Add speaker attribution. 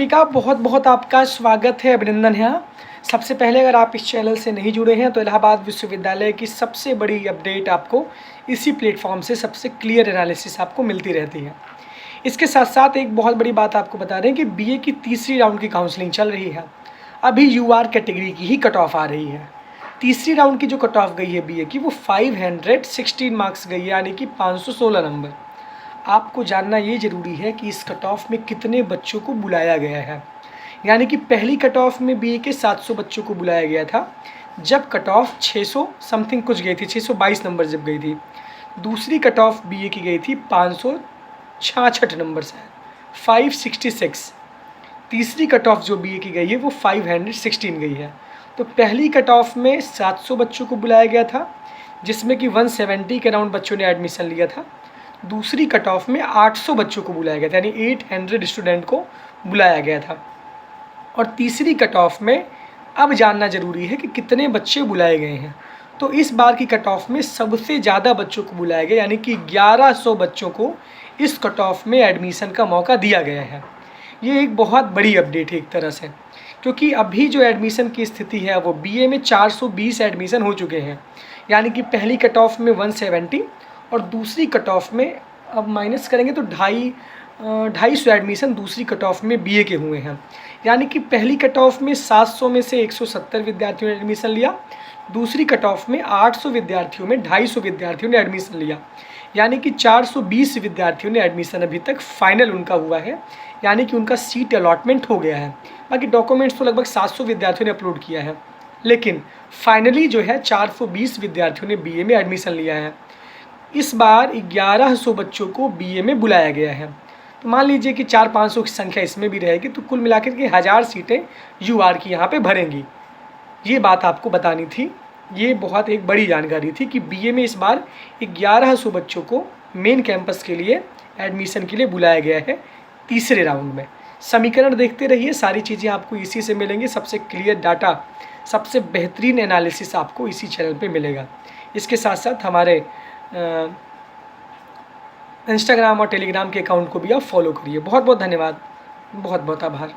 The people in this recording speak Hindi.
Speaker 1: ठीक है, बहुत बहुत आपका स्वागत है, अभिनंदन है। सबसे पहले अगर आप इस चैनल से नहीं जुड़े हैं तो इलाहाबाद विश्वविद्यालय की सबसे बड़ी अपडेट आपको इसी प्लेटफॉर्म से सबसे क्लियर एनालिसिस आपको मिलती रहती है। इसके साथ साथ एक बहुत बड़ी बात आपको बता दें कि बीए की तीसरी राउंड की काउंसलिंग चल रही है। अभी यूआर कैटेगरी की ही कट ऑफ आ रही है। तीसरी राउंड की जो कट ऑफ गई है बीए की वो 516 मार्क्स गई है, यानी कि 516 नंबर। आपको जानना ये ज़रूरी है कि इस कट ऑफ में कितने बच्चों को बुलाया गया है। यानी कि पहली कट ऑफ में बीए के 700 बच्चों को बुलाया गया था, जब कट ऑफ 600 समथिंग कुछ गई थी, 622 नंबर जब गई थी। दूसरी कट ऑफ बीए की गई थी 566 नंबर से, 566। तीसरी कट ऑफ जो बीए की गई है वो 516 गई है। तो पहली कट ऑफ में 700 बच्चों को बुलाया गया था, जिसमें कि 170 के अराउंड बच्चों ने एडमिशन लिया था। दूसरी कट ऑफ में 800 बच्चों को बुलाया गया था, यानी 800 स्टूडेंट को बुलाया गया था। और तीसरी कट ऑफ में अब जानना ज़रूरी है कि कितने बच्चे बुलाए गए हैं। तो इस बार की कट ऑफ में सबसे ज़्यादा बच्चों को बुलाया गया, यानी कि 1100 बच्चों को इस कट ऑफ में एडमिशन का मौका दिया गया है। ये एक बहुत बड़ी अपडेट है एक तरह से, क्योंकि अभी जो एडमिशन की स्थिति है वो बीए में 420 एडमिशन हो चुके हैं, यानी कि पहली कट ऑफ में 170 और दूसरी कट ऑफ में अब माइनस करेंगे तो 250 एडमिशन दूसरी कट ऑफ में बीए के हुए हैं। यानी कि पहली कट ऑफ में 700 में से 170 विद्यार्थियों ने एडमिशन लिया, दूसरी कट ऑफ में 800 विद्यार्थियों में 250 विद्यार्थियों ने एडमिशन लिया, यानी कि 420 विद्यार्थियों ने एडमिशन अभी तक फाइनल उनका हुआ है, यानी कि उनका सीट अलॉटमेंट हो गया है। बाकी डॉक्यूमेंट्स तो लगभग 700 विद्यार्थियों ने अपलोड किया है, लेकिन फाइनली जो है 420 विद्यार्थियों ने बीए में एडमिशन लिया है। इस बार 1100 बच्चों को बीए में बुलाया गया है। तो मान लीजिए कि 400-500 की संख्या इसमें भी रहेगी, तो कुल मिलाकर के 1000 सीटें यूआर की यहाँ पे भरेंगी। ये बात आपको बतानी थी। ये बहुत एक बड़ी जानकारी थी कि बीए में इस बार 1100 बच्चों को मेन कैंपस के लिए एडमिशन के लिए बुलाया गया है तीसरे राउंड में। समीकरण देखते रहिए, सारी चीज़ें आपको इसी से मिलेंगी। सबसे क्लियर डाटा, सबसे बेहतरीन एनालिसिस आपको इसी चैनल पे मिलेगा। इसके साथ साथ हमारे इंस्टाग्राम और टेलीग्राम के अकाउंट को भी आप फॉलो करिए। बहुत बहुत धन्यवाद, बहुत बहुत आभार।